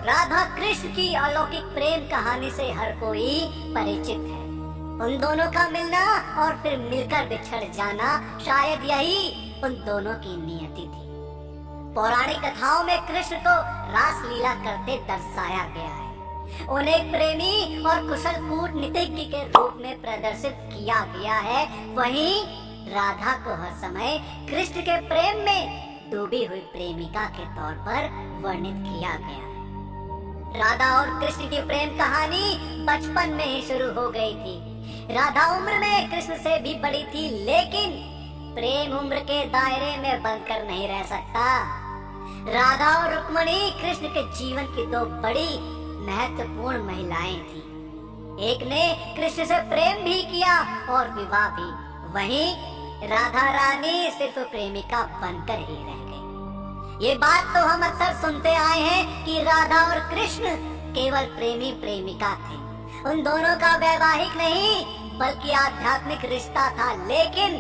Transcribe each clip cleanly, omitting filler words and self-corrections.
राधा कृष्ण की अलौकिक प्रेम कहानी से हर कोई परिचित है। उन दोनों का मिलना और फिर मिलकर बिछड़ जाना शायद यही उन दोनों की नियति थी। पौराणिक कथाओं में कृष्ण को रास लीला करते दर्शाया गया है। उन्हें प्रेमी और कुशल कूटनीतिज्ञ के रूप में प्रदर्शित किया गया है। वहीं राधा को हर समय कृष्ण के प्रेम में डूबी हुई प्रेमिका के तौर पर वर्णित किया गया है। राधा और कृष्ण की प्रेम कहानी बचपन में ही शुरू हो गई थी। राधा उम्र में कृष्ण से भी बड़ी थी, लेकिन प्रेम उम्र के दायरे में बनकर नहीं रह सकता। राधा और रुक्मणी कृष्ण के जीवन की दो बड़ी महत्वपूर्ण महिलाएं थी। एक ने कृष्ण से प्रेम भी किया और विवाह भी, वहीं राधा रानी सिर्फ प्रेमिका बनकर ही रह गई। ये बात तो हम अक्सर सुनते आए हैं कि राधा और कृष्ण केवल प्रेमी प्रेमिका थे। उन दोनों का वैवाहिक नहीं बल्कि आध्यात्मिक रिश्ता था। लेकिन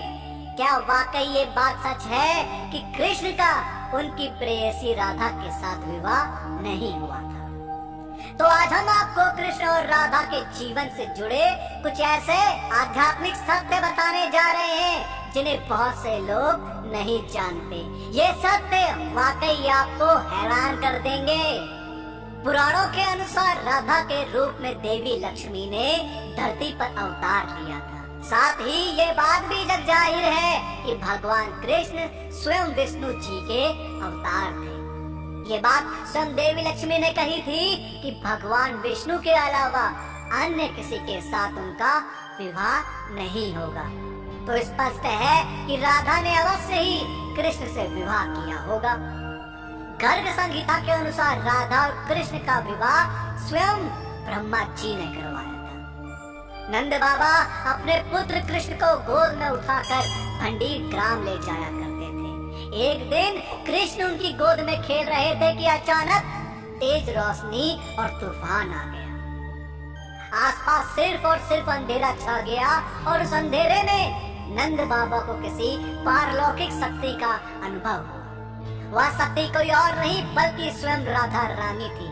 क्या वाकई ये बात सच है कि कृष्ण का उनकी प्रेयसी राधा के साथ विवाह नहीं हुआ था? तो आज हम आपको कृष्ण और राधा के जीवन से जुड़े कुछ ऐसे आध्यात्मिक सत्य बताने जा रहे हैं जिन्हें बहुत से लोग नहीं जानते। ये सत्य वाकई आपको हैरान कर देंगे। पुराणों के अनुसार राधा के रूप में देवी लक्ष्मी ने धरती पर अवतार लिया था। साथ ही ये बात भी जग जाहिर है कि भगवान कृष्ण स्वयं विष्णु जी के अवतार थे। ये बात स्वयं देवी लक्ष्मी ने कही थी कि भगवान विष्णु के अलावा अन्य किसी के साथ उनका विवाह नहीं होगा। तो स्पष्ट है कि राधा ने अवश्य ही कृष्ण से विवाह किया होगा। गर्ग संहिता के अनुसार राधा और कृष्ण का विवाह स्वयं ब्रह्मा जी ने करवाया था। नंद बाबा अपने पुत्र कृष्ण को गोद में उठाकर भंडीर ग्राम ले जाया करते थे। एक दिन कृष्ण उनकी गोद में खेल रहे थे कि अचानक तेज रोशनी और तूफान आ गया। आसपास सिर्फ और सिर्फ अंधेरा छा गया और उस अंधेरे में नंद बाबा को किसी पारलौकिक शक्ति का अनुभव हुआ। वह शक्ति कोई और नहीं बल्कि स्वयं राधा रानी थी।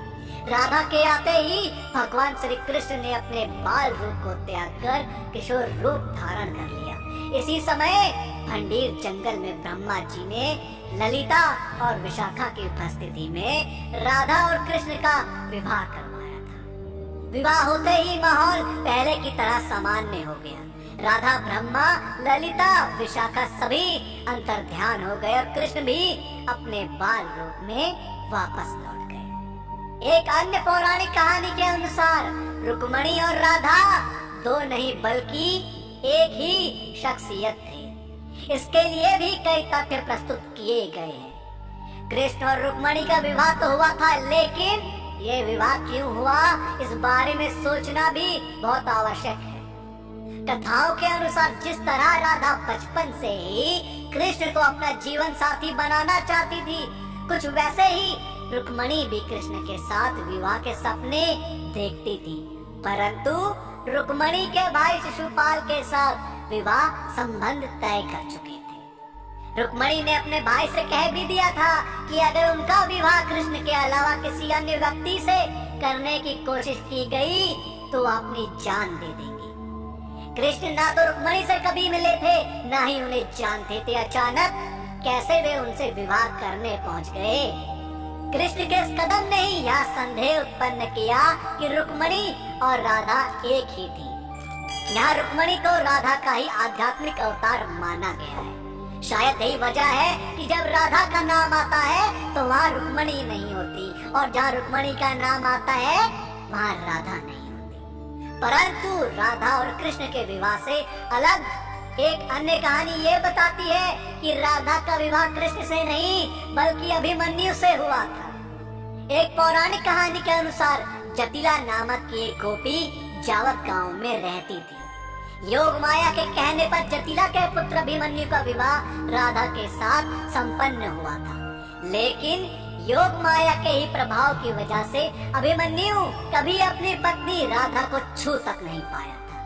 राधा के आते ही भगवान श्री कृष्ण ने अपने बाल रूप को त्याग कर किशोर रूप धारण कर लिया। इसी समय भंडीर जंगल में ब्रह्मा जी ने ललिता और विशाखा की उपस्थिति में राधा और कृष्ण का विवाह करवाया था। विवाह होते ही माहौल पहले की तरह सामान्य हो गया। राधा, ब्रह्मा, ललिता, विशाखा सभी अंतर्ध्यान हो गए और कृष्ण भी अपने बाल रूप में वापस लौट गए। एक अन्य पौराणिक कहानी के अनुसार रुक्मणी और राधा दो नहीं बल्कि एक ही शख्सियत थे। इसके लिए भी कई तथ्य प्रस्तुत किए गए हैं। कृष्ण और रुक्मणी का विवाह तो हुआ था, लेकिन ये विवाह क्यों हुआ इस बारे में सोचना भी बहुत आवश्यक है। कथाओं के अनुसार जिस तरह राधा बचपन से ही कृष्ण को अपना जीवन साथी बनाना चाहती थी, कुछ वैसे ही रुक्मणी भी कृष्ण के साथ विवाह के सपने देखती थी। परंतु रुक्मणी के भाई शिशुपाल के साथ विवाह संबंध तय कर चुके थे। रुक्मणी ने अपने भाई से कह भी दिया था कि अगर उनका विवाह कृष्ण के अलावा किसी अन्य व्यक्ति से करने की कोशिश की गई तो अपनी जान दे देंगे। कृष्ण ना तो रुक्मणी से कभी मिले थे, ना ही उन्हें जानते थे। अचानक कैसे वे उनसे विवाह करने पहुंच गए? कृष्ण के इस कदम ने ही यह संदेह उत्पन्न किया कि रुक्मणी और राधा एक ही थी। यहाँ रुक्मणी को राधा का ही आध्यात्मिक अवतार माना गया है। शायद यही वजह है कि जब राधा का नाम आता है तो वहाँ रुक्मणी नहीं होती, और जहाँ रुक्मणी का नाम आता है वहाँ राधा नहीं होती। परंतु राधा और कृष्ण के विवाह से अलग एक अन्य कहानी ये बताती है कि राधा का विवाह कृष्ण से नहीं बल्कि अभिमन्यु से हुआ था। एक पौराणिक कहानी के अनुसार जटिला नामक की एक गोपी जावत गांव में रहती थी। योग माया के कहने पर जटिला के पुत्र अभिमन्यु का विवाह राधा के साथ संपन्न हुआ था, लेकिन योग माया के ही प्रभाव की वजह से अभिमन्यु कभी अपनी पत्नी राधा को छू तक नहीं पाया था।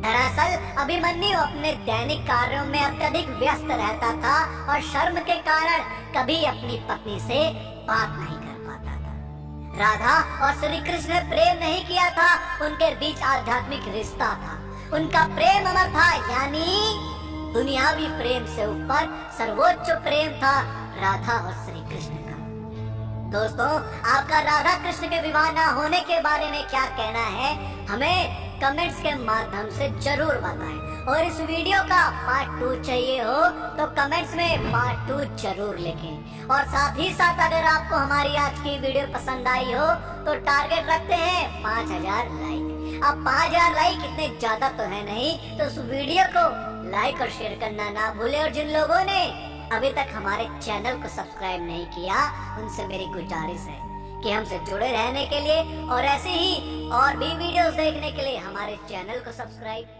दरअसल अभिमन्यु अपने दैनिक कार्यों में अत्यधिक व्यस्त रहता था और शर्म के कारण कभी अपनी पत्नी से बात नहीं कर पाता था। राधा और श्री कृष्ण ने प्रेम नहीं किया था, उनके बीच आध्यात्मिक रिश्ता था। उनका प्रेम अमर था, यानी दुनियावी प्रेम से ऊपर सर्वोच्च प्रेम था राधा और श्री कृष्ण का। दोस्तों, आपका राधा कृष्ण के विवाह न होने के बारे में क्या कहना है, हमें कमेंट्स के माध्यम से जरूर बताएं। और इस वीडियो का पार्ट 2 चाहिए हो तो कमेंट्स में पार्ट 2 जरूर लिखें। और साथ ही साथ अगर आपको हमारी आज की वीडियो पसंद आई हो तो टारगेट रखते हैं 5000 लाइक। अब 5000 लाइक इतने ज्यादा तो है नहीं, तो उस वीडियो को लाइक और शेयर करना ना भूले। और जिन लोगों ने अभी तक हमारे चैनल को सब्सक्राइब नहीं किया, उनसे मेरी गुजारिश है कि हमसे जुड़े रहने के लिए और ऐसे ही और भी वीडियोस देखने के लिए हमारे चैनल को सब्सक्राइब